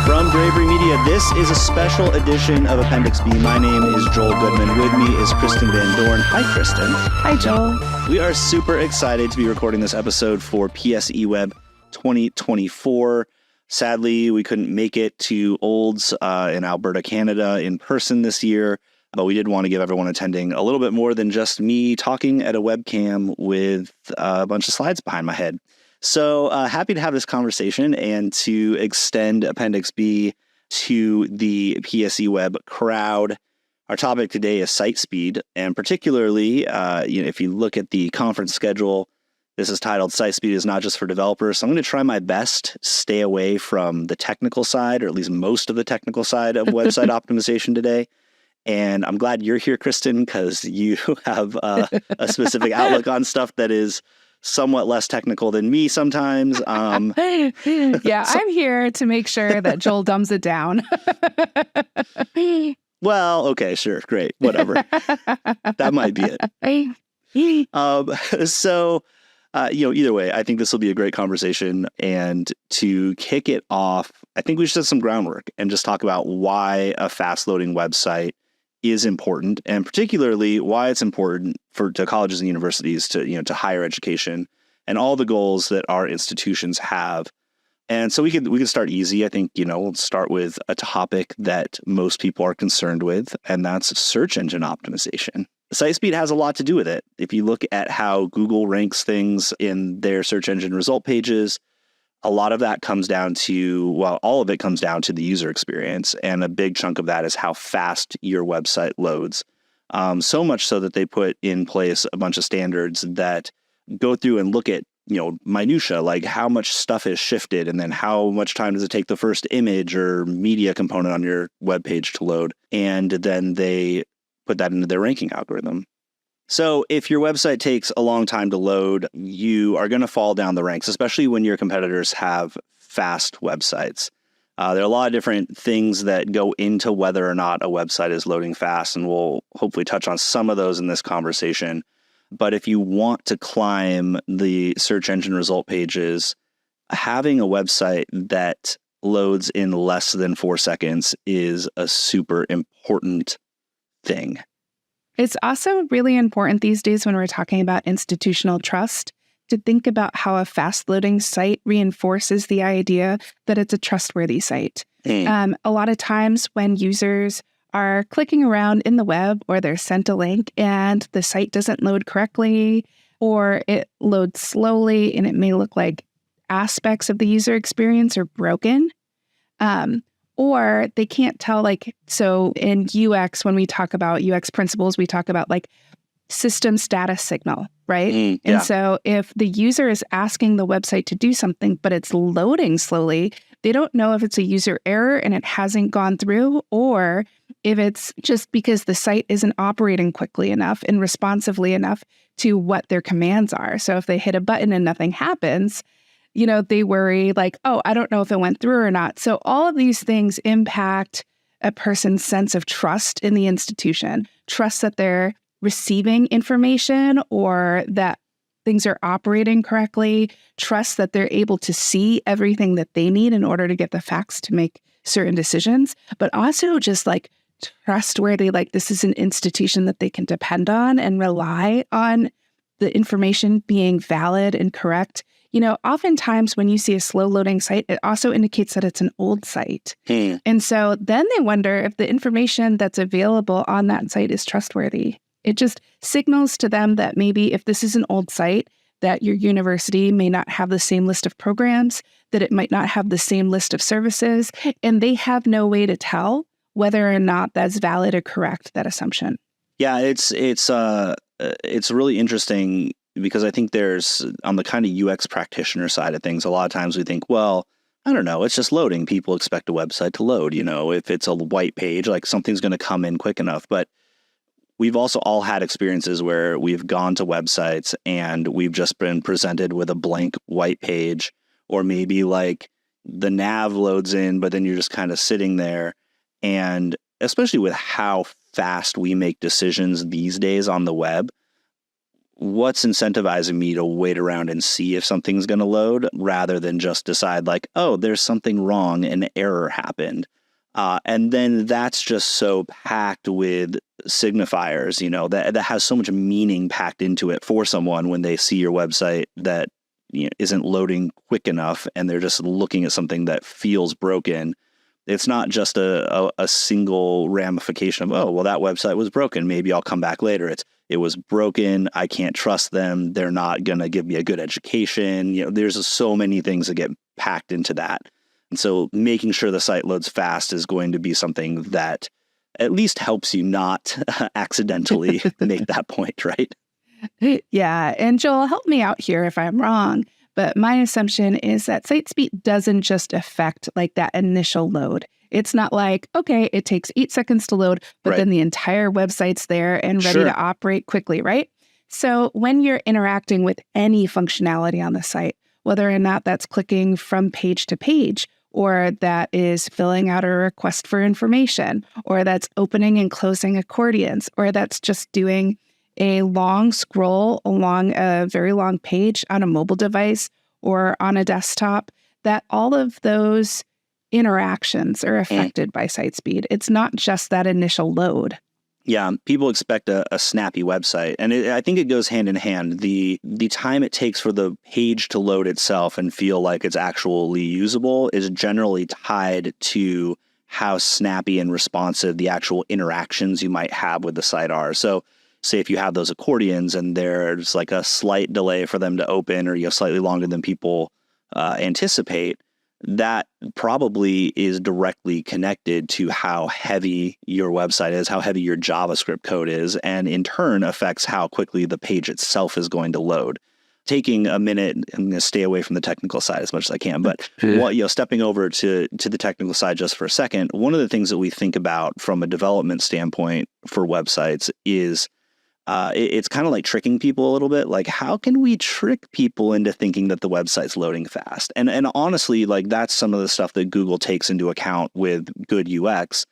From Bravery Media, this is a special edition of Appendix B. My name is Joel Goodman. With me is Kristen Van Dorn. Hi, Kristen. Hi, Joel. We are super excited to be recording this episode for PSEWeb 2024. Sadly, we couldn't make it to Olds in Alberta, Canada in person this year, but we did want to give everyone attending a little bit more than just me talking at a webcam with a bunch of slides behind my head. So happy to have this conversation and to extend Appendix B to the PSEWeb crowd. Our topic today is site speed, and particularly, if you look at the conference schedule, this is titled Site Speed is Not Just for Developers. So I'm going to try my best to stay away from the technical side, or at least most of the technical side of website optimization today. And I'm glad you're here, Kristen, because you have a specific outlook on stuff that is somewhat less technical than me sometimes. Yeah, I'm here to make sure that Joel dumbs it down. Well, okay, sure, great, whatever. That might be it. So, either way, I think this will be a great conversation. And to kick it off, I think we should do some groundwork and just talk about why a fast-loading website is important, and particularly why it's important to colleges and universities, to higher education, and all the goals that our institutions have. And so we could start easy. I think, we'll start with a topic that most people are concerned with, and that's search engine optimization. Site speed has a lot to do with it. If you look at how Google ranks things in their search engine result pages, a lot of that comes down to, all of it comes down to the user experience. And a big chunk of that is how fast your website loads. So much so that they put in place a bunch of standards that go through and look at, minutia, like how much stuff is shifted, and then how much time does it take the first image or media component on your web page to load. And then they put that into their ranking algorithm. So if your website takes a long time to load, you are going to fall down the ranks, especially when your competitors have fast websites. There are a lot of different things that go into whether or not a website is loading fast, and we'll hopefully touch on some of those in this conversation. But if you want to climb the search engine result pages, having a website that loads in less than 4 seconds is a super important thing. It's also really important these days when we're talking about institutional trust to think about how a fast-loading site reinforces the idea that it's a trustworthy site. A lot of times when users are clicking around in the web, or they're sent a link and the site doesn't load correctly, or it loads slowly and it may look like aspects of the user experience are broken, or they can't tell, so in UX, when we talk about UX principles, we talk about system status signal, right? Yeah. And so if the user is asking the website to do something, but it's loading slowly, they don't know if it's a user error and it hasn't gone through, or if it's just because the site isn't operating quickly enough and responsively enough to what their commands are. So if they hit a button and nothing happens, they worry I don't know if it went through or not. So all of these things impact a person's sense of trust in the institution, trust that they're receiving information or that things are operating correctly, trust that they're able to see everything that they need in order to get the facts to make certain decisions, but also just trustworthy, this is an institution that they can depend on and rely on the information being valid and correct. Oftentimes when you see a slow loading site, it also indicates that it's an old site. And so then they wonder if the information that's available on that site is trustworthy. It just signals to them that maybe if this is an old site, that your university may not have the same list of programs, that it might not have the same list of services, and they have no way to tell whether or not that's valid or correct, that assumption. Yeah, it's really interesting, because I think there's, on the kind of UX practitioner side of things, a lot of times we think, well, I don't know, it's just loading. People expect a website to load, if it's a white page, something's going to come in quick enough. But we've also all had experiences where we've gone to websites and we've just been presented with a blank white page, or maybe the nav loads in, but then you're just kind of sitting there. And especially with how fast we make decisions these days on the web, what's incentivizing me to wait around and see if something's going to load rather than just decide like, oh, there's something wrong, an error happened. And then that's just so packed with signifiers, that has so much meaning packed into it for someone when they see your website that isn't loading quick enough and they're just looking at something that feels broken. It's not just a single ramification of, oh, well, that website was broken. Maybe I'll come back later. It was broken. I can't trust them. They're not going to give me a good education. There's so many things that get packed into that. And so making sure the site loads fast is going to be something that at least helps you not accidentally make that point, right? Yeah. And Joel, help me out here if I'm wrong. But my assumption is that site speed doesn't just affect like that initial load. It's not like, okay, it takes 8 seconds to load, but then the entire website's there and ready to operate quickly, right? So when you're interacting with any functionality on the site, whether or not that's clicking from page to page, or that is filling out a request for information, or that's opening and closing accordions, or that's just doing a long scroll along a very long page on a mobile device or on a desktop, that all of those interactions are affected by site speed. It's not just that initial load. Yeah, people expect a snappy website. And I think it goes hand in hand. The time it takes for the page to load itself and feel like it's actually usable is generally tied to how snappy and responsive the actual interactions you might have with the site are. So say if you have those accordions and there's like a slight delay for them to open, or slightly longer than people anticipate, that probably is directly connected to how heavy your website is, how heavy your JavaScript code is, and in turn affects how quickly the page itself is going to load. Taking a minute, I'm going to stay away from the technical side as much as I can, but stepping over to the technical side just for a second, one of the things that we think about from a development standpoint for websites is it's kind of like tricking people a little bit. Like, how can we trick people into thinking that the website's loading fast? And honestly, like that's some of the stuff that Google takes into account with good UX.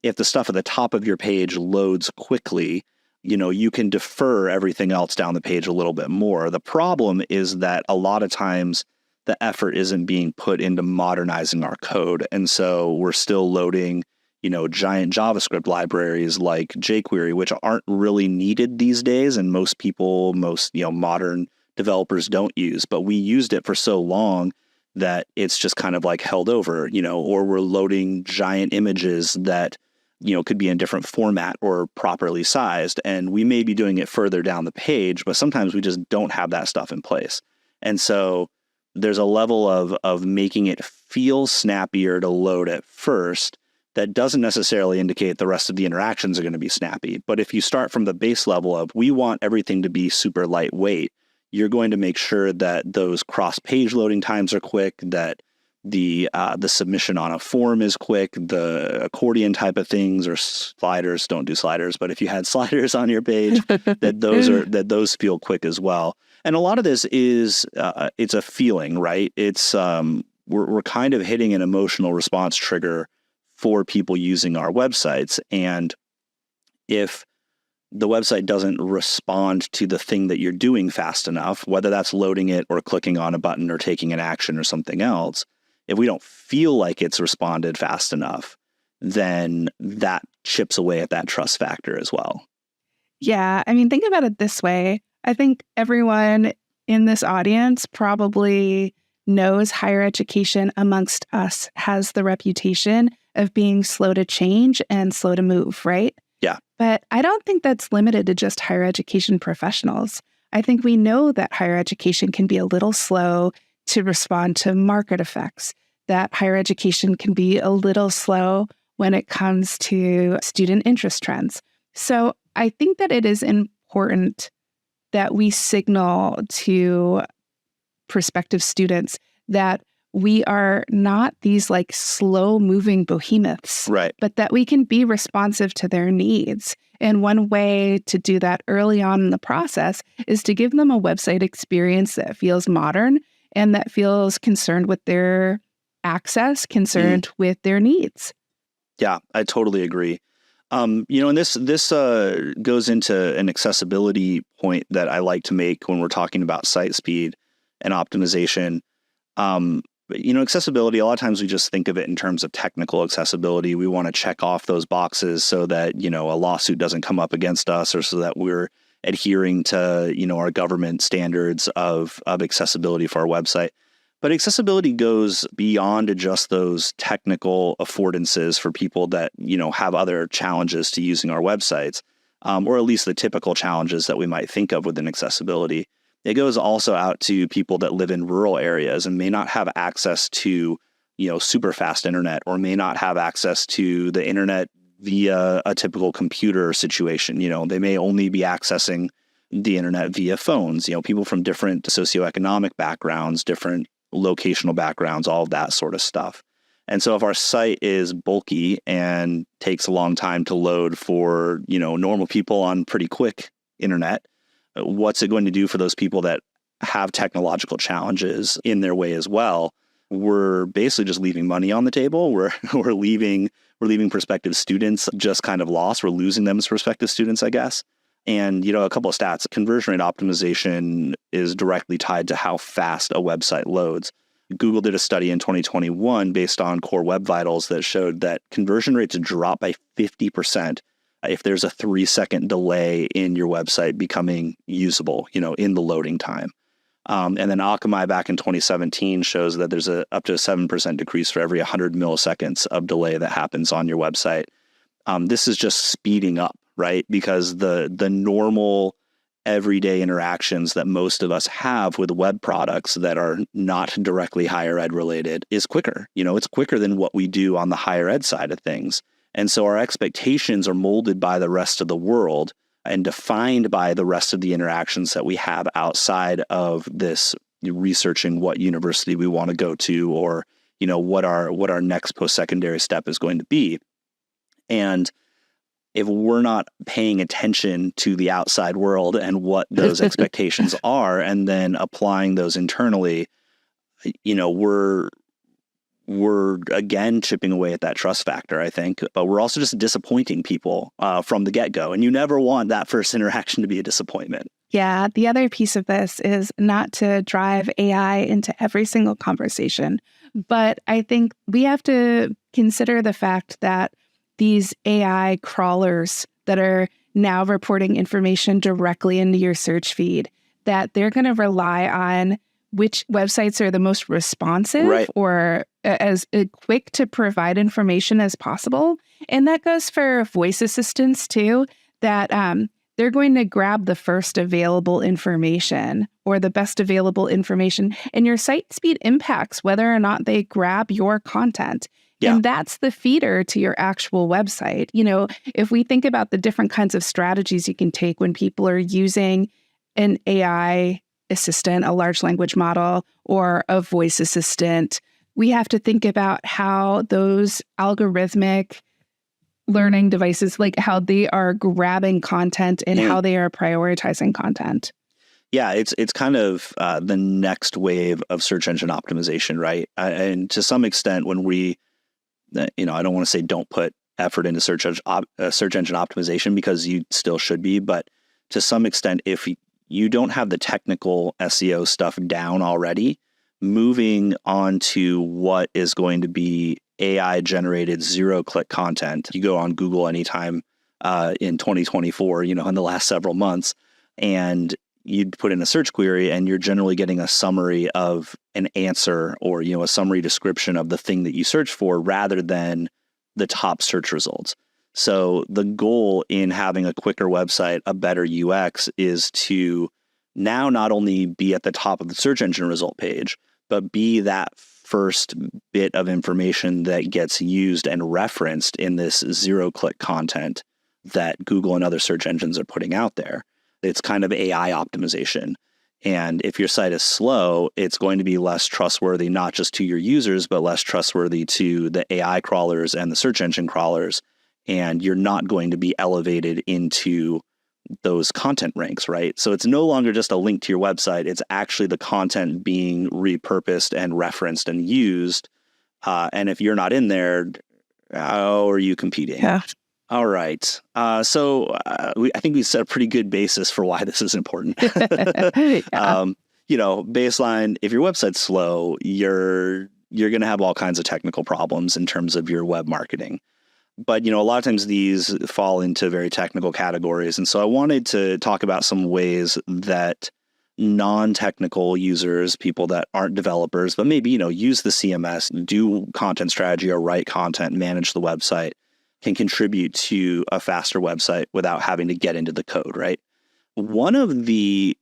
If the stuff at the top of your page loads quickly, you can defer everything else down the page a little bit more. The problem is that a lot of times the effort isn't being put into modernizing our code. And so we're still loading giant JavaScript libraries like jQuery, which aren't really needed these days. And most modern developers don't use, but we used it for so long that it's just kind of like held over, or we're loading giant images that, could be in different format or properly sized. And we may be doing it further down the page, but sometimes we just don't have that stuff in place. And so there's a level of making it feel snappier to load at first. That doesn't necessarily indicate the rest of the interactions are going to be snappy. But if you start from the base level of, we want everything to be super lightweight, you're going to make sure that those cross-page loading times are quick, that the submission on a form is quick, the accordion type of things or sliders, don't do sliders, but if you had sliders on your page, that those feel quick as well. And a lot of this is, it's a feeling, right? It's, we're kind of hitting an emotional response trigger for people using our websites. And if the website doesn't respond to the thing that you're doing fast enough, whether that's loading it or clicking on a button or taking an action or something else, if we don't feel like it's responded fast enough, then that chips away at that trust factor as well. Yeah. I mean, think about it this way. I think everyone in this audience probably knows higher education amongst us has the reputation of being slow to change and slow to move, right? Yeah. But I don't think that's limited to just higher education professionals. I think we know that higher education can be a little slow to respond to market effects, that higher education can be a little slow when it comes to student interest trends. So I think that it is important that we signal to prospective students that we are not these like slow moving behemoths, right? But that we can be responsive to their needs. And one way to do that early on in the process is to give them a website experience that feels modern and that feels concerned with their access, concerned with their needs. Yeah, I totally agree. And this goes into an accessibility point that I like to make when we're talking about site speed and optimization. Accessibility, a lot of times we just think of it in terms of technical accessibility. We want to check off those boxes so that, a lawsuit doesn't come up against us, or so that we're adhering to, our government standards of accessibility for our website. But accessibility goes beyond just those technical affordances for people that, have other challenges to using our websites, or at least the typical challenges that we might think of within accessibility. It goes also out to people that live in rural areas and may not have access to, super fast internet, or may not have access to the internet via a typical computer situation. They may only be accessing the internet via phones, people from different socioeconomic backgrounds, different locational backgrounds, all of that sort of stuff. And so if our site is bulky and takes a long time to load for, normal people on pretty quick internet, what's it going to do for those people that have technological challenges in their way as well? We're basically just leaving money on the table. We're leaving prospective students just kind of lost. We're losing them as prospective students, I guess. And, a couple of stats: conversion rate optimization is directly tied to how fast a website loads. Google did a study in 2021 based on Core Web Vitals that showed that conversion rates drop by 50% if there's a 3-second delay in your website becoming usable, in the loading time. And then Akamai back in 2017 shows that there's up to a 7% decrease for every 100 milliseconds of delay that happens on your website. This is just speeding up, right? Because the normal everyday interactions that most of us have with web products that are not directly higher ed related is quicker. It's quicker than what we do on the higher ed side of things. And so our expectations are molded by the rest of the world and defined by the rest of the interactions that we have outside of this researching what university we want to go to, or, what our next post-secondary step is going to be. And if we're not paying attention to the outside world and what those expectations are, and then applying those internally, we're again chipping away at that trust factor, I think, but we're also just disappointing people from the get-go. And you never want that first interaction to be a disappointment. Yeah. The other piece of this is not to drive AI into every single conversation, but I think we have to consider the fact that these AI crawlers that are now reporting information directly into your search feed, that they're going to rely on which websites are the most responsive, right, or as quick to provide information as possible. And that goes for voice assistants too, that they're going to grab the first available information or the best available information. And your site speed impacts whether or not they grab your content. Yeah. And that's the feeder to your actual website. If we think about the different kinds of strategies you can take when people are using an AI assistant, a large language model, or a voice assistant, we have to think about how those algorithmic learning devices, like how they are grabbing content and how they are prioritizing content. Yeah, it's kind of the next wave of search engine optimization, right? And to some extent, when we, I don't want to say don't put effort into search engine optimization, because you still should be, but to some extent, if you don't have the technical SEO stuff down already, moving on to what is going to be AI-generated zero-click content. You go on Google anytime in 2024, in the last several months, and you'd put in a search query and you're generally getting a summary of an answer, or, a summary description of the thing that you search for, rather than the top search results. So the goal in having a quicker website, a better UX, is to now not only be at the top of the search engine result page, but be that first bit of information that gets used and referenced in this zero-click content that Google and other search engines are putting out there. It's kind of AI optimization. And if your site is slow, it's going to be less trustworthy, not just to your users, but less trustworthy to the AI crawlers and the search engine crawlers. And you're not going to be elevated into those content ranks, right? So it's no longer just a link to your website. It's actually the content being repurposed and referenced and used. And if you're not in there, how are you competing? Yeah. All right. I think we set a pretty good basis for why this is important. Yeah. Baseline, if your website's slow, you're going to have all kinds of technical problems in terms of your web marketing. But, a lot of times these fall into very technical categories. And so I wanted to talk about some ways that non-technical users, people that aren't developers, but maybe, use the CMS, do content strategy or write content, manage the website, can contribute to a faster website without having to get into the code, right? One of the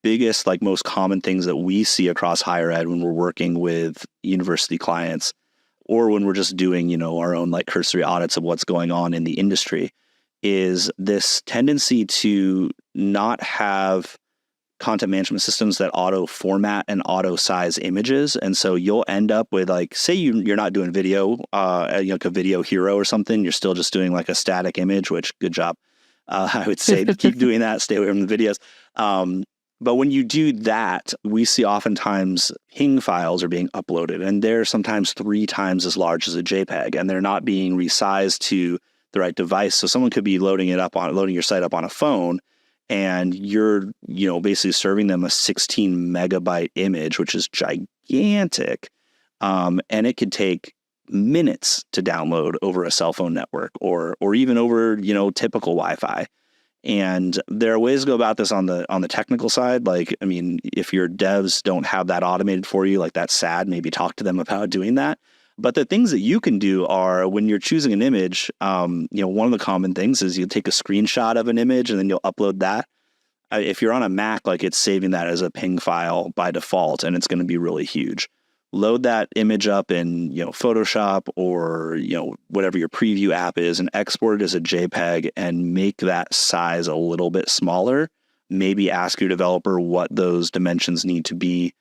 biggest, most common things that we see across higher ed when we're working with university clients, or when we're just doing, our own cursory audits of what's going on in the industry, is this tendency to not have content management systems that auto format and auto size images. And so you'll end up with say you're not doing video, like a video hero or something, you're still just doing a static image, which good job. I would say keep doing that, stay away from the videos. But when you do that, we see oftentimes ping files are being uploaded, and they're sometimes 3 times as large as a JPEG, and they're not being resized to the right device. So someone could be loading your site up on a phone, and you're, basically serving them a 16 megabyte image, which is gigantic. And it could take minutes to download over a cell phone network or even over, typical Wi-Fi. And there are ways to go about this on the technical side. If your devs don't have that automated for you, that's sad. Maybe talk to them about doing that. But the things that you can do are, when you're choosing an image, one of the common things is you take a screenshot of an image and then you'll upload that. If you're on a Mac, it's saving that as a ping file by default, and it's going to be really huge. Load that image up in, Photoshop or, whatever your preview app is, and export it as a JPEG and make that size a little bit smaller. Maybe ask your developer what those dimensions need to be,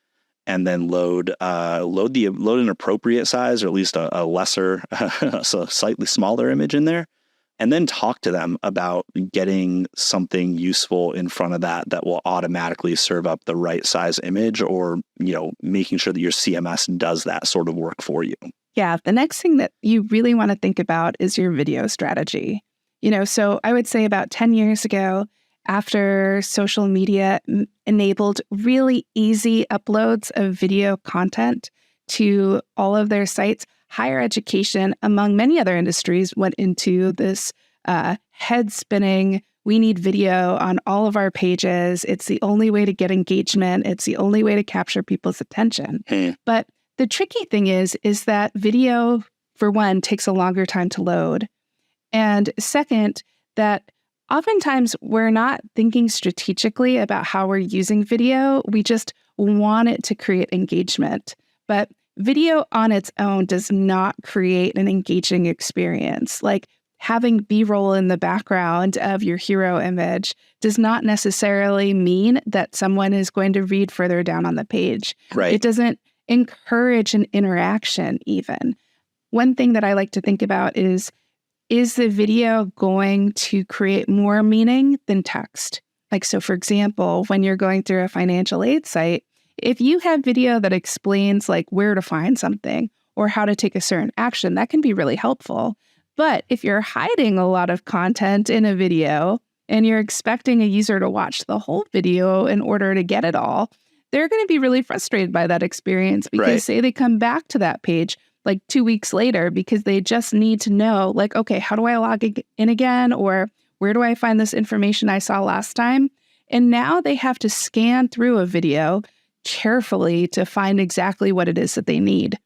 and then load an appropriate size, or at least a lesser, so slightly smaller image in there. And then talk to them about getting something useful in front of that will automatically serve up the right size image, or, making sure that your CMS does that sort of work for you. Yeah. The next thing that you really want to think about is your video strategy. So I would say about 10 years ago, after social media enabled really easy uploads of video content to all of their sites, higher education, among many other industries, went into this head-spinning, we need video on all of our pages. It's the only way to get engagement. It's the only way to capture people's attention. But the tricky thing is that video, for one, takes a longer time to load. And second, that oftentimes we're not thinking strategically about how we're using video. We just want it to create engagement. But video on its own does not create an engaging experience. Having B-roll in the background of your hero image does not necessarily mean that someone is going to read further down on the page. Right. It doesn't encourage an interaction even. One thing that I like to think about is the video going to create more meaning than text? So for example, when you're going through a financial aid site, if you have video that explains where to find something or how to take a certain action, that can be really helpful. But if you're hiding a lot of content in a video and you're expecting a user to watch the whole video in order to get it all, they're going to be really frustrated by that experience, because Right. say they come back to that page 2 weeks later because they just need to know, okay, how do I log in again? Or where do I find this information I saw last time? And now they have to scan through a video carefully to find exactly what it is that they need.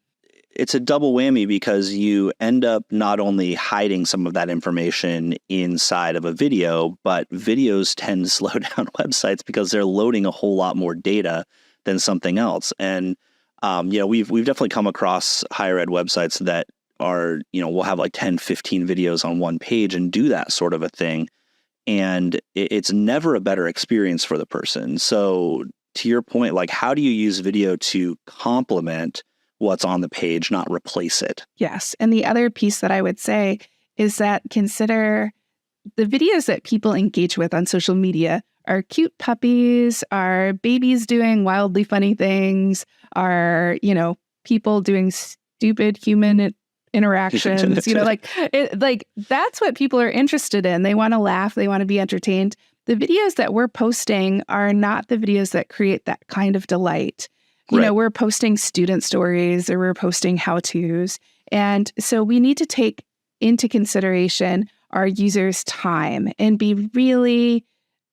It's a double whammy, because you end up not only hiding some of that information inside of a video, but videos tend to slow down websites because they're loading a whole lot more data than something else. And we've definitely come across higher ed websites that are, we'll have 10, 15 videos on one page and do that sort of a thing. And it's never a better experience for the person. So to your point, how do you use video to complement what's on the page, not replace it? Yes. And the other piece that I would say is that consider the videos that people engage with on social media are cute puppies, are babies doing wildly funny things, are, people doing stupid human interactions, like that's what people are interested in. They want to laugh. They want to be entertained. The videos that we're posting are not the videos that create that kind of delight. We're posting student stories or we're posting how-tos. And so we need to take into consideration our users' time and be really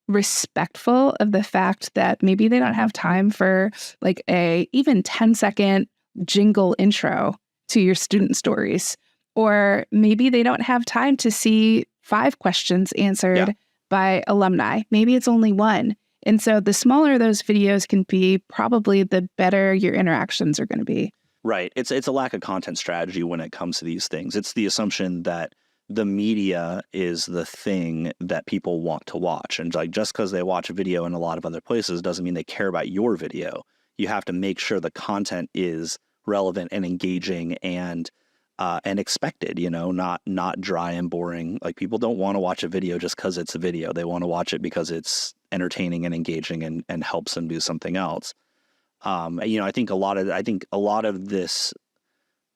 respectful of the fact that maybe they don't have time for like a even 10-second jingle intro to your student stories, or maybe they don't have time to see 5 questions answered by alumni. Maybe it's only 1. And so the smaller those videos can be, probably the better your interactions are going to be. Right. It's a lack of content strategy when it comes to these things. It's the assumption that the media is the thing that people want to watch. And like, just because they watch a video in a lot of other places doesn't mean they care about your video. You have to make sure the content is relevant and engaging and expected, not dry and boring. Like, people don't want to watch a video just because it's a video. They want to watch it because it's entertaining and engaging and helps them do something else. I think a lot of this,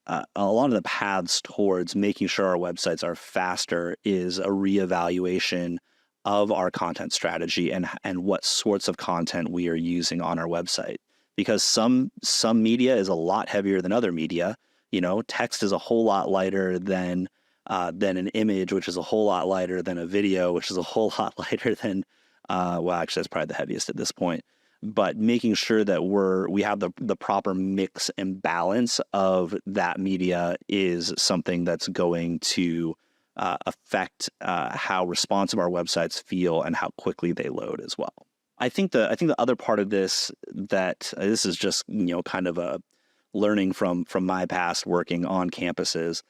a lot of the paths towards making sure our websites are faster is a reevaluation of our content strategy and what sorts of content we are using on our website. Because some media is a lot heavier than other media. Text is a whole lot lighter than an image, which is a whole lot lighter than a video, which is a whole lot lighter than, actually that's probably the heaviest at this point. But making sure that we have the proper mix and balance of that media is something that's going to affect how responsive our websites feel and how quickly they load as well. I think the other part of this, that this is just kind of a learning from my past working on campuses.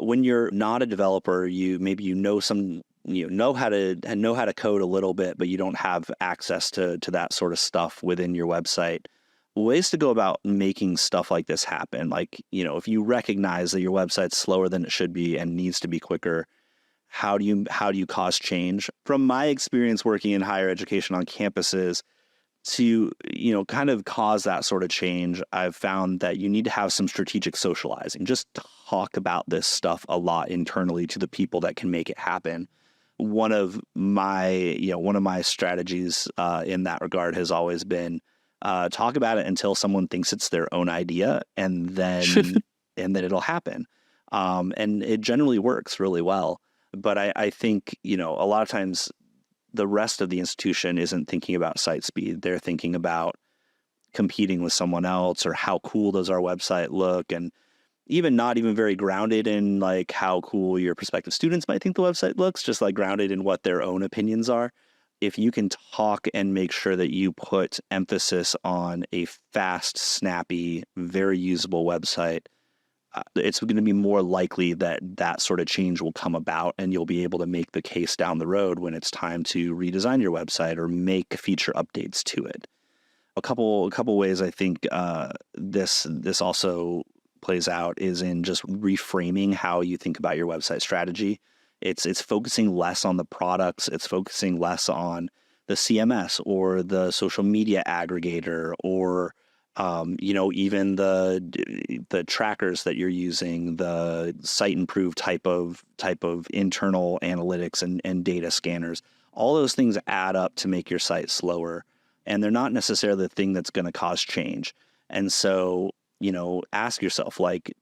When you're not a developer, you know how to code a little bit, but you don't have access to that sort of stuff within your website. Ways to go about making stuff like this happen. Like, if you recognize that your website's slower than it should be and needs to be quicker, how do you cause change? From my experience working in higher education on campuses, to kind of cause that sort of change, I've found that you need to have some strategic socializing. Just talk about this stuff a lot internally to the people that can make it happen. One of my strategies in that regard has always been talk about it until someone thinks it's their own idea, and then it'll happen. And it generally works really well. But I think a lot of times the rest of the institution isn't thinking about site speed. They're thinking about competing with someone else, or how cool does our website look, and not even very grounded in like how cool your prospective students might think the website looks, just like grounded in what their own opinions are. If you can talk and make sure that you put emphasis on a fast, snappy, very usable website, it's going to be more likely that sort of change will come about, and you'll be able to make the case down the road when it's time to redesign your website or make feature updates to it. A couple ways I think this also plays out is in just reframing how you think about your website strategy. It's focusing less on the products. It's focusing less on the CMS or the social media aggregator, or even the trackers that you're using, the site improve type of internal analytics and data scanners. All those things add up to make your site slower, and they're not necessarily the thing that's going to cause change. And so, ask yourself, like,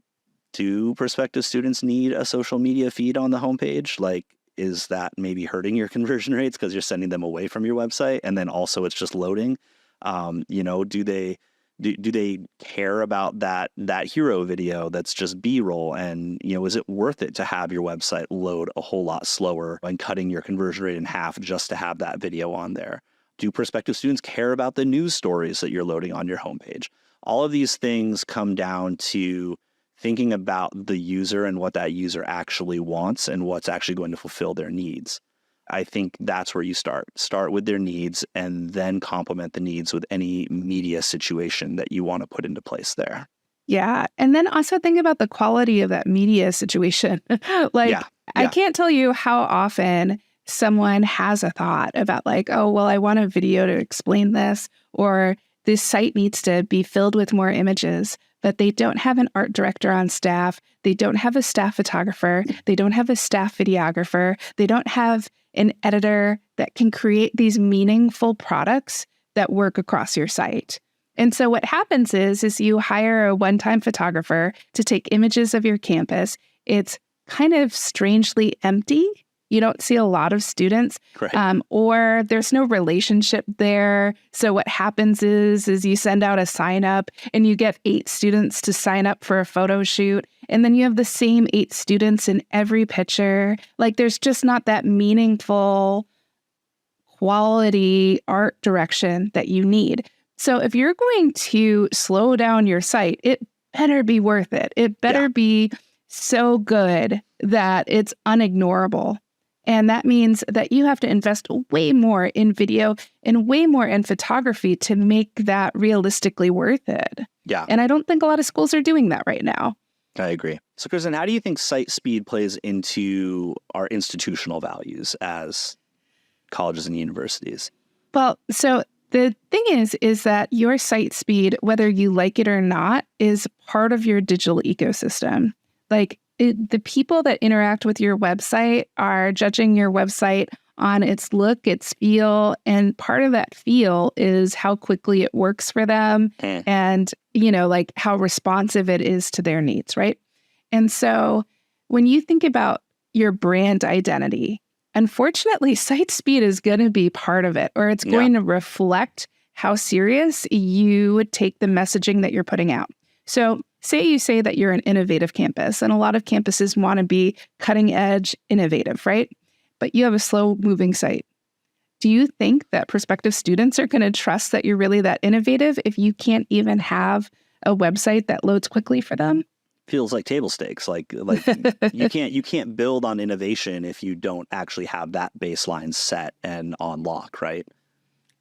do prospective students need a social media feed on the homepage? Like, is that maybe hurting your conversion rates because you're sending them away from your website, and then also it's just loading? Do they care about that hero video that's just B-roll? And, is it worth it to have your website load a whole lot slower and cutting your conversion rate in half just to have that video on there? Do prospective students care about the news stories that you're loading on your homepage? All of these things come down to thinking about the user and what that user actually wants and what's actually going to fulfill their needs. I think that's where you start. Start with their needs, and then complement the needs with any media situation that you want to put into place there. Yeah. And then also think about the quality of that media situation. I can't tell you how often someone has a thought about like, oh, well, I want a video to explain this, or this site needs to be filled with more images. but they don't have an art director on staff. They don't have a staff photographer. They don't have a staff videographer. They don't have an editor that can create these meaningful products that work across your site. And so what happens is you hire a one-time photographer to take images of your campus. It's kind of strangely empty. You don't see a lot of students, or there's no relationship there. So what happens is you send out a sign up and you get 8 students to sign up for a photo shoot. And then you have the same 8 students in every picture. Like there's just not that meaningful quality art direction that you need. So if you're going to slow down your site, it better be worth it. It better be so good that it's unignorable. And that means that you have to invest way more in video and way more in photography to make that realistically worth it. Yeah. And I don't think a lot of schools are doing that right now. I agree. So, Kristen, how do you think site speed plays into our institutional values as colleges and universities? Well, so the thing is that your site speed, whether you like it or not, is part of your digital ecosystem. Like the people that interact with your website are judging your website on its look, its feel, and part of that feel is how quickly it works for them and, like how responsive it is to their needs, right? And so when you think about your brand identity, unfortunately, site speed is going to be part of it, or it's going to reflect how serious you would take the messaging that you're putting out. So you say that you're an innovative campus, and a lot of campuses want to be cutting edge innovative, right? But you have a slow moving site. Do you think that prospective students are going to trust that you're really that innovative if you can't even have a website that loads quickly for them? Feels like table stakes. Like you can't build on innovation if you don't actually have that baseline set and on lock, right?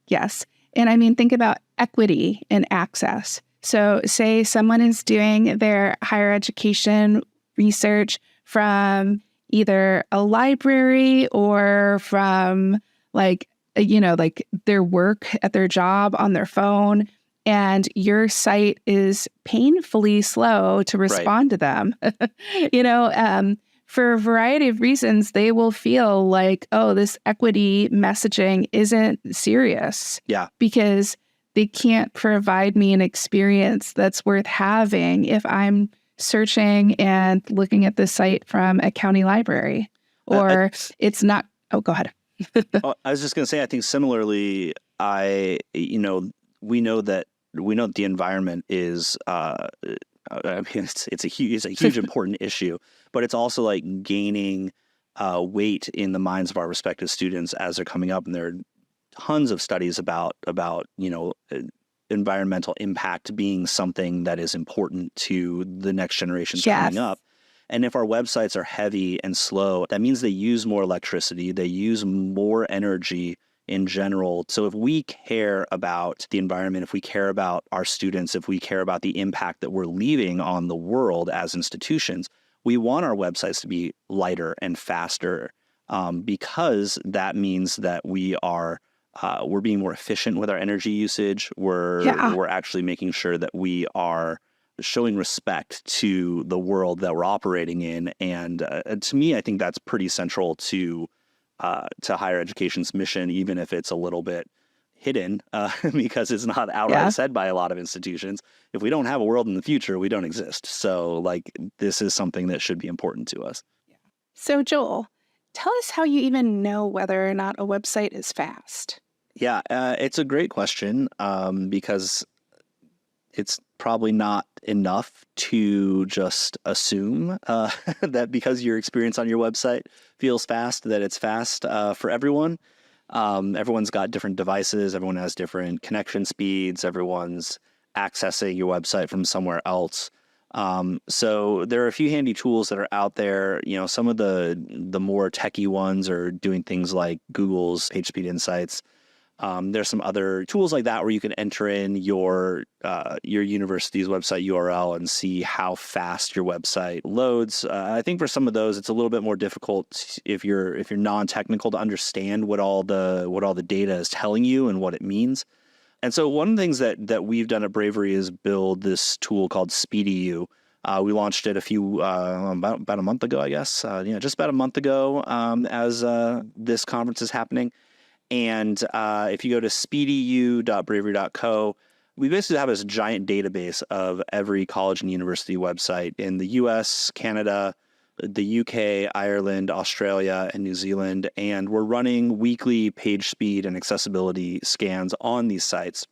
Yes. And I mean, think about equity and access. So say someone is doing their higher education research from either a library or from like their work at their job on their phone, and your site is painfully slow to respond to them. For a variety of reasons, they will feel like, oh, this equity messaging isn't serious. Yeah. Because they can't provide me an experience that's worth having if I'm searching and looking at the site from a county library, or it's not. Oh, go ahead. I was just going to say, I think similarly, we know that the environment is, it's a huge important issue, but it's also like gaining weight in the minds of our respective students as they're coming up, and there are tons of studies about environmental impact being something that is important to the next generations coming up. And if our websites are heavy and slow, that means they use more electricity, they use more energy in general. So if we care about the environment, if we care about our students, if we care about the impact that we're leaving on the world as institutions, we want our websites to be lighter and faster, because that means that we're being more efficient with our energy usage. We're actually making sure that we are showing respect to the world that we're operating in. And to me, I think that's pretty central to higher education's mission, even if it's a little bit hidden, because it's not outright said by a lot of institutions. If we don't have a world in the future, we don't exist. So this is something that should be important to us. So Joel, tell us how you even know whether or not a website is fast. Yeah, it's a great question, because it's probably not enough to just assume that because your experience on your website feels fast, that it's fast for everyone. Everyone's got different devices. Everyone has different connection speeds. Everyone's accessing your website from somewhere else. So there are a few handy tools that are out there. Some of the more techie ones are doing things like Google's PageSpeed Insights. There's some other tools like that where you can enter in your university's website URL and see how fast your website loads. I think for some of those, it's a little bit more difficult if you're non-technical to understand what all the data is telling you and what it means. And so one of the things that we've done at Bravery is build this tool called SpeedyU. We launched it about a month ago, I guess. Just about a month ago, as this conference is happening. And if you go to speedyu.bravery.co, we basically have this giant database of every college and university website in the US, Canada, the UK, Ireland, Australia, and New Zealand. And we're running weekly page speed and accessibility scans on these sites.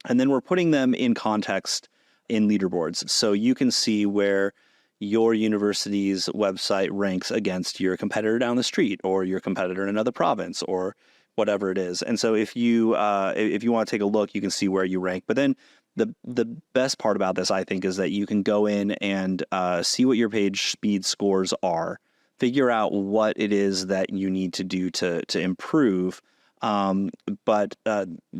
And then we're putting them in context in leaderboards. So you can see where your university's website ranks against your competitor down the street or your competitor in another province or whatever it is. And so if you want to take a look, you can see where you rank. But then the best part about this, I think, is that you can go in and see what your page speed scores are, figure out what it is that you need to do to improve. But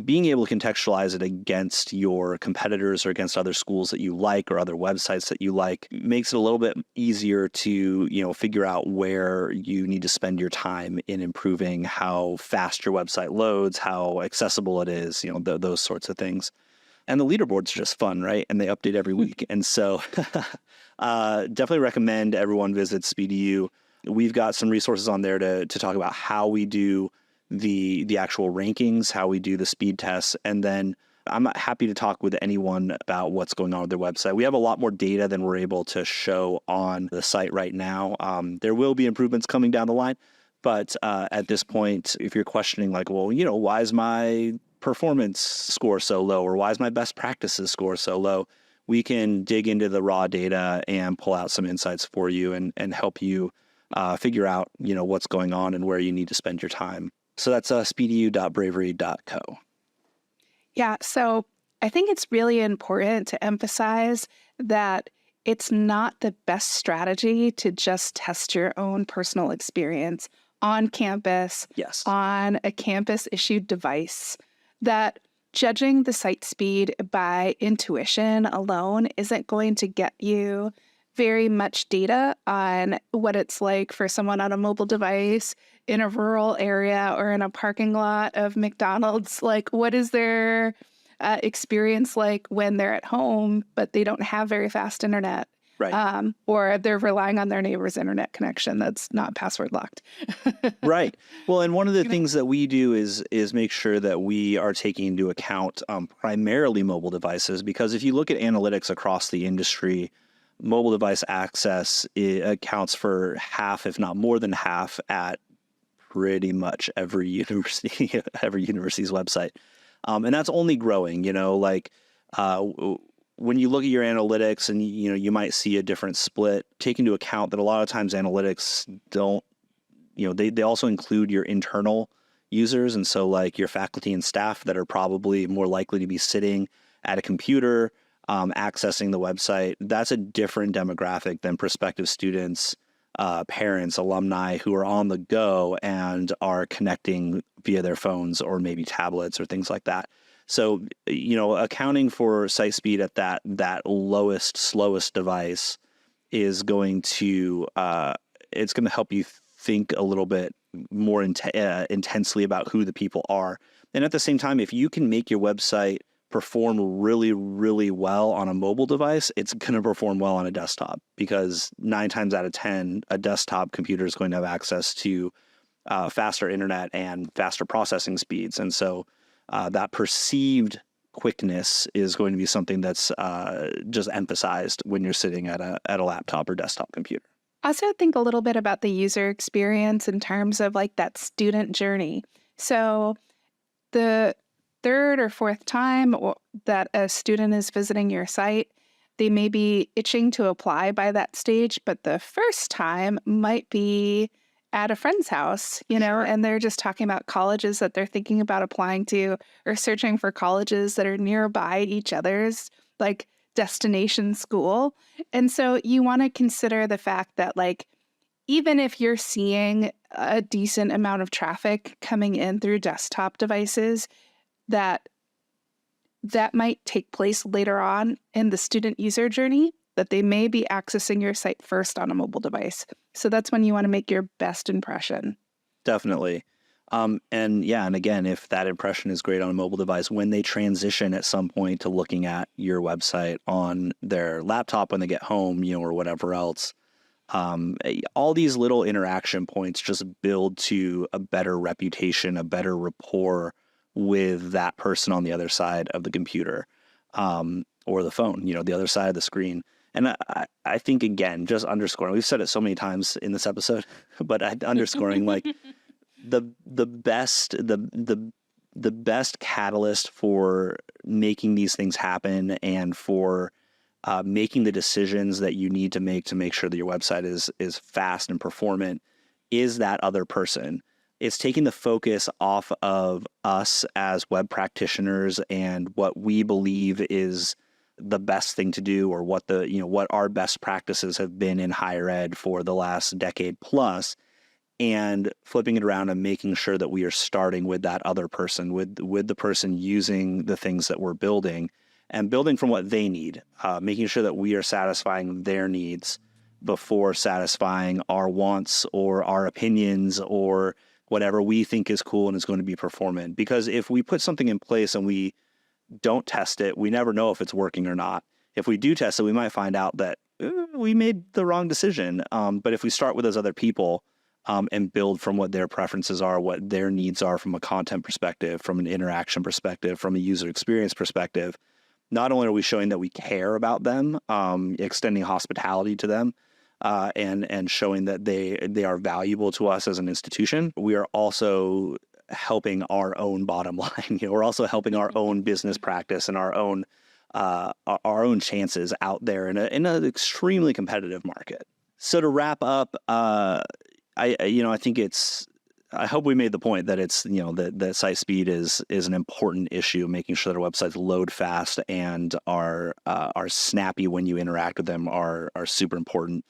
being able to contextualize it against your competitors or against other schools that you like or other websites that you like makes it a little bit easier to, figure out where you need to spend your time in improving how fast your website loads, how accessible it is, those sorts of things. And the leaderboards are just fun, right? And they update every week. And so definitely recommend everyone visit SpeedyU. We've got some resources on there to talk about how we do the actual rankings, how we do the speed tests, and then I'm happy to talk with anyone about what's going on with their website. We have a lot more data than we're able to show on the site right now. There will be improvements coming down the line, but at this point, if you're questioning like, well, why is my performance score so low, or why is my best practices score so low, we can dig into the raw data and pull out some insights for you and help you figure out, what's going on and where you need to spend your time. So that's speedyu.bravery.co. Yeah, so I think it's really important to emphasize that it's not the best strategy to just test your own personal experience on campus, Yes, on a campus-issued device, that judging the site speed by intuition alone isn't going to get you very much data on what it's like for someone on a mobile device in a rural area or in a parking lot of McDonald's. Like, what is their experience like when they're at home, but they don't have very fast internet? right. Or they're relying on their neighbor's internet connection that's not password locked. Right. Well, and one of the things that we do is make sure that we are taking into account primarily mobile devices, because if you look at analytics across the industry, mobile device access accounts for half, if not more than half, at pretty much every university's website. And that's only growing, when you look at your analytics and, you might see a different split. Take into account that a lot of times analytics don't, they also include your internal users. And so like your faculty and staff that are probably more likely to be sitting at a computer, accessing the website. That's a different demographic than prospective students, parents, alumni who are on the go and are connecting via their phones or maybe tablets or things like that. So, accounting for site speed at that lowest, slowest device is going to it's going to help you think a little bit more intensely about who the people are. And at the same time, if you can make your website perform really, really well on a mobile device, it's going to perform well on a desktop, because 9 times out of 10, a desktop computer is going to have access to faster internet and faster processing speeds. And so that perceived quickness is going to be something that's just emphasized when you're sitting at a laptop or desktop computer. Also think a little bit about the user experience in terms of like that student journey. So the third or fourth time that a student is visiting your site, they may be itching to apply by that stage, but the first time might be at a friend's house, Sure. and they're just talking about colleges that they're thinking about applying to, or searching for colleges that are nearby each other's like destination school. And so you want to consider the fact that like, even if you're seeing a decent amount of traffic coming in through desktop devices, that might take place later on in the student user journey, that they may be accessing your site first on a mobile device. So that's when you want to make your best impression. Definitely. And again, if that impression is great on a mobile device, when they transition at some point to looking at your website on their laptop when they get home, or whatever else, all these little interaction points just build to a better reputation, a better rapport with that person on the other side of the computer, or the phone, the other side of the screen. And I think, again, just underscoring, we've said it so many times in this episode, but underscoring like the best catalyst for making these things happen and for making the decisions that you need to make sure that your website is fast and performant is that other person. It's taking the focus off of us as web practitioners and what we believe is the best thing to do, or what what our best practices have been in higher ed for the last decade plus, and flipping it around and making sure that we are starting with that other person, with the person using the things that we're building, and building from what they need, making sure that we are satisfying their needs before satisfying our wants or our opinions or whatever we think is cool and is going to be performant. Because if we put something in place and we don't test it, we never know if it's working or not. If we do test it, we might find out that we made the wrong decision. But if we start with those other people and build from what their preferences are, what their needs are from a content perspective, from an interaction perspective, from a user experience perspective, not only are we showing that we care about them, extending hospitality to them, and showing that they are valuable to us as an institution, we are also helping our own bottom line. We're also helping our own business practice and our own chances out there in an extremely competitive market. So to wrap up, I think I hope we made the point that it's that site speed is an important issue, making sure that our websites load fast and are snappy when you interact with them are super important.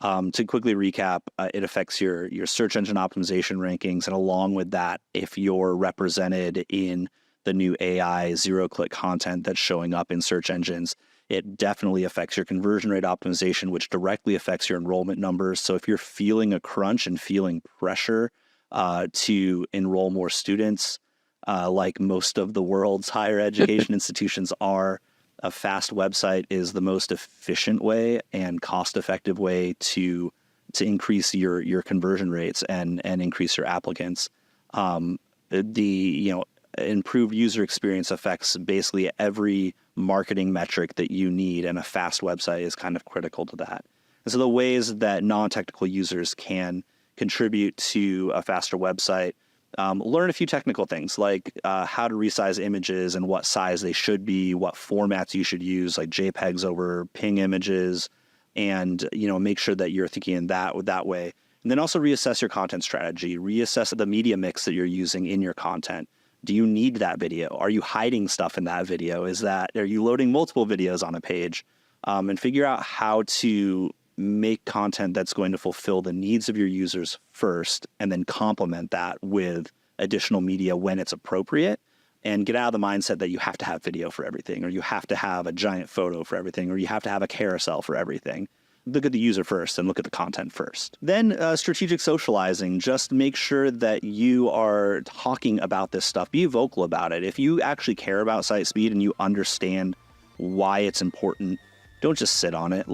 To quickly recap, it affects your search engine optimization rankings. And along with that, if you're represented in the new AI zero-click content that's showing up in search engines, it definitely affects your conversion rate optimization, which directly affects your enrollment numbers. So if you're feeling a crunch and feeling pressure to enroll more students, like most of the world's higher education institutions are, a fast website is the most efficient way and cost-effective way to increase your conversion rates and increase your applicants. The improved user experience affects basically every marketing metric that you need, and a fast website is kind of critical to that. And so the ways that non-technical users can contribute to a faster website: learn a few technical things like how to resize images and what size they should be, what formats you should use, like JPEGs over PNG images, and make sure that you're thinking in that way. And then also reassess your content strategy, reassess the media mix that you're using in your content. Do you need that video? Are you hiding stuff in that video? Are you loading multiple videos on a page? And figure out how to make content that's going to fulfill the needs of your users first, and then complement that with additional media when it's appropriate, and get out of the mindset that you have to have video for everything, or you have to have a giant photo for everything, or you have to have a carousel for everything. Look at the user first and look at the content first. Then strategic socializing. Just make sure that you are talking about this stuff. Be vocal about it. If you actually care about site speed and you understand why it's important, don't just sit on it.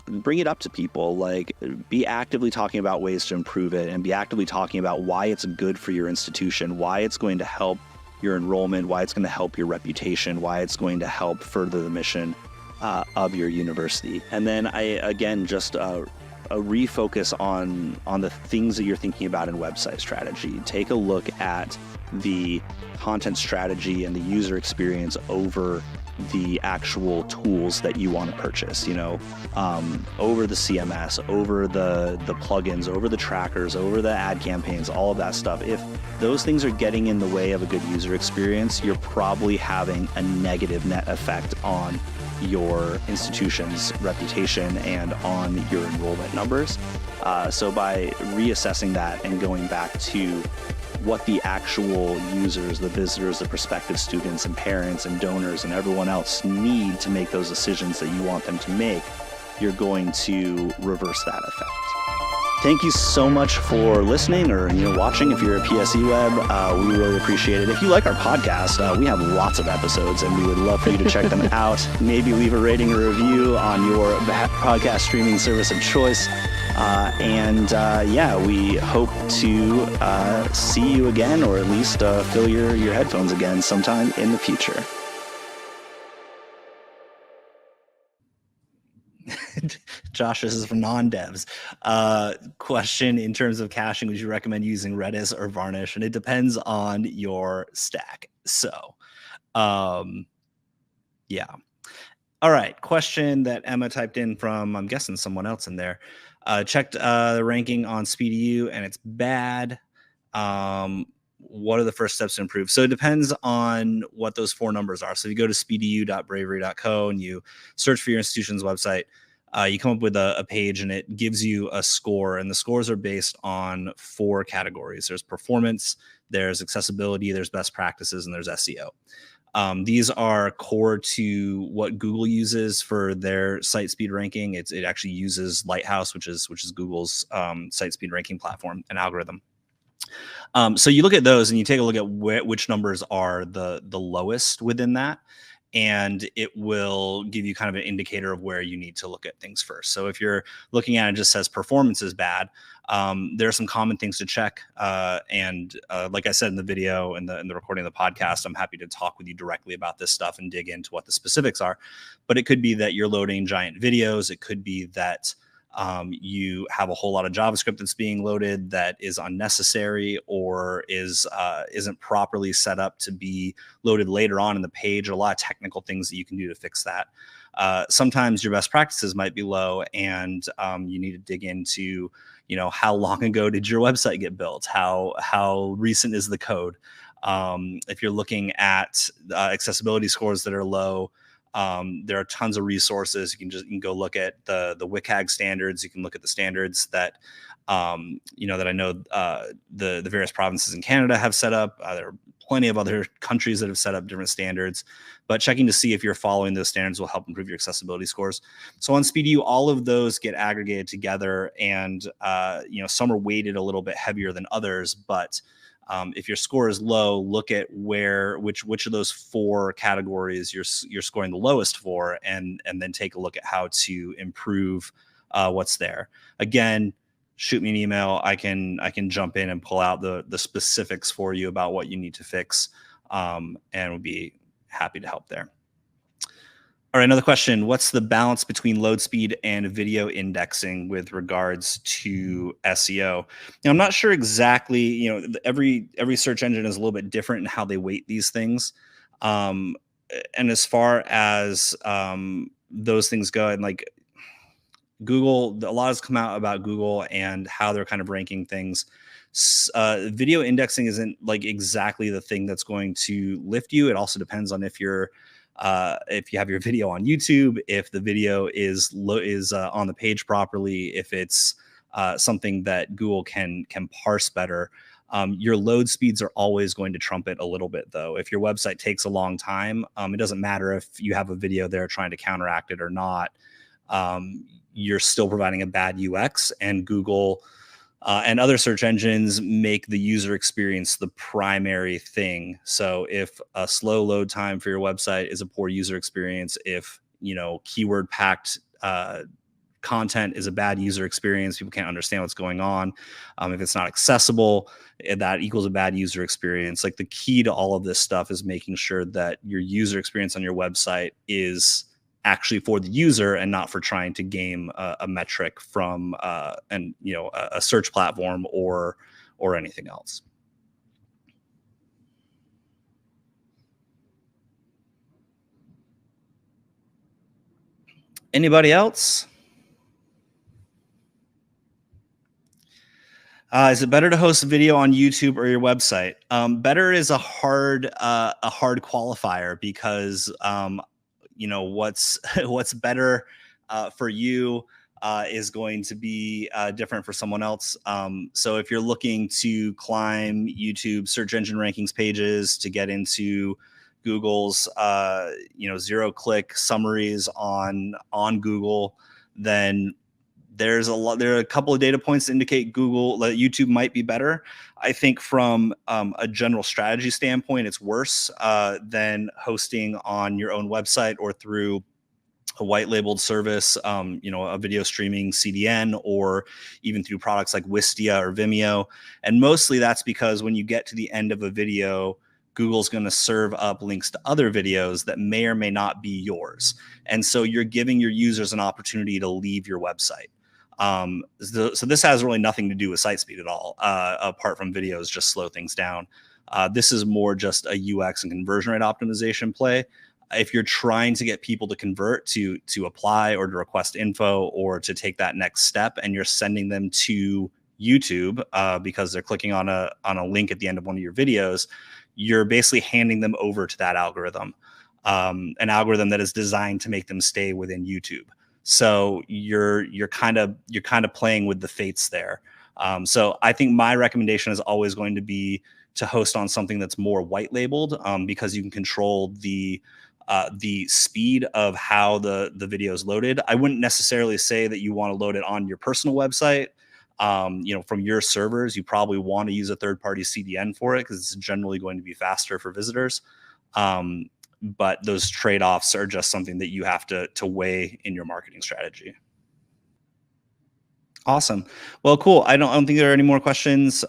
Bring it up to people. Be actively talking about ways to improve it, and be actively talking about why it's good for your institution, why it's going to help your enrollment, why it's going to help your reputation, why it's going to help further the mission of your university. And then a refocus on the things that you're thinking about in website strategy. Take a look at the content strategy and the user experience over the actual tools that you want to purchase, over the CMS, over the plugins, over the trackers, over the ad campaigns, all of that stuff. If those things are getting in the way of a good user experience, you're probably having a negative net effect on your institution's reputation and on your enrollment numbers. So by reassessing that and going back to what the actual users, the visitors, the prospective students and parents and donors and everyone else need to make those decisions that you want them to make, you're going to reverse that effect. Thank you so much for listening or watching. If you're at PSEWeb, we really appreciate it. If you like our podcast, we have lots of episodes, and we would love for you to check them out. Maybe leave a rating or review on your podcast streaming service of choice. We hope to see you again, or at least fill your headphones again sometime in the future. Josh, this is for non-devs. Question in terms of caching, would you recommend using Redis or Varnish? And it depends on your stack. So, yeah. All right. Question that Emma typed in from, I'm guessing, someone else in there. Checked the ranking on SpeedEU and it's bad. What are the first steps to improve? So it depends on what those 4 numbers are. So if you go to speedeu.bravery.co and you search for your institution's website, you come up with a page and it gives you a score, and the scores are based on 4 categories. There's performance, there's accessibility, there's best practices, and there's SEO. These are core to what Google uses for their site speed ranking. It actually uses Lighthouse, which is Google's site speed ranking platform and algorithm. So you look at those and you take a look at which numbers are the lowest within that, and it will give you kind of an indicator of where you need to look at things first. So if you're looking at it, just says performance is bad, there are some common things to check. Like I said in the video and the recording of the podcast, I'm happy to talk with you directly about this stuff and dig into what the specifics are. But it could be that you're loading giant videos. It could be that you have a whole lot of JavaScript that's being loaded that is unnecessary or isn't properly set up to be loaded later on in the page. A lot of technical things that you can do to fix that. Sometimes your best practices might be low, and you need to dig into, how long ago did your website get built? How recent is the code? If you're looking at accessibility scores that are low, there are tons of resources. You can go look at the WCAG standards. You can look at the standards that that I know the various provinces in Canada have set up. There are plenty of other countries that have set up different standards, but checking to see if you're following those standards will help improve your accessibility scores. So on SpeedEU, all of those get aggregated together, and some are weighted a little bit heavier than others, but if your score is low, look at which of those 4 categories you're scoring the lowest for, and then take a look at how to improve what's there. Again, shoot me an email. I can jump in and pull out the specifics for you about what you need to fix, and would be happy to help there. All right, another question. What's the balance between load speed and video indexing with regards to SEO? Now, I'm not sure exactly, every search engine is a little bit different in how they weight these things. And as far as those things go, and like Google, a lot has come out about Google and how they're kind of ranking things. Video indexing isn't like exactly the thing that's going to lift you. It also depends on if you have your video on YouTube, if the video is on the page properly, if it's something that Google can parse better. Your load speeds are always going to trump it a little bit, though. If your website takes a long time, it doesn't matter if you have a video there trying to counteract it or not. You're still providing a bad UX, and Google and other search engines make the user experience the primary thing. So if a slow load time for your website is a poor user experience, if keyword packed content is a bad user experience, people can't understand what's going on. If it's not accessible, that equals a bad user experience. Like, the key to all of this stuff is making sure that your user experience on your website is actually for the user and not for trying to game a metric from a search platform or anything else. Anybody else? Is it better to host a video on YouTube or your website? Better is a hard qualifier, because what's better for you is going to be different for someone else. So if you're looking to climb YouTube search engine rankings pages to get into Google's zero-click summaries on Google, then There are a couple of data points that indicate YouTube might be better. I think from a general strategy standpoint, it's worse than hosting on your own website or through a white labeled service, a video streaming CDN, or even through products like Wistia or Vimeo. And mostly that's because when you get to the end of a video, Google's going to serve up links to other videos that may or may not be yours. And so you're giving your users an opportunity to leave your website. So this has really nothing to do with site speed at all, apart from videos just slow things down. This is more just a UX and conversion rate optimization play. If you're trying to get people to convert to apply or to request info or to take that next step, and you're sending them to YouTube because they're clicking on a link at the end of one of your videos, you're basically handing them over to that algorithm, an algorithm that is designed to make them stay within YouTube. So you're kind of playing with the fates there. So I think my recommendation is always going to be to host on something that's more white labeled, because you can control the speed of how the video is loaded. I wouldn't necessarily say that you want to load it on your personal website. From your servers, you probably want to use a third-party CDN for it because it's generally going to be faster for visitors. But those trade-offs are just something that you have to weigh in your marketing strategy. Awesome. Well, cool. I don't think there are any more questions.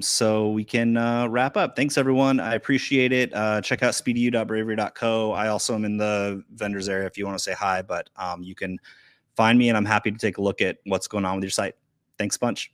So we can wrap up. Thanks, everyone. I appreciate it. Check out speedu.bravery.co. I also am in the vendors area if you want to say hi, but you can find me and I'm happy to take a look at what's going on with your site. Thanks a bunch.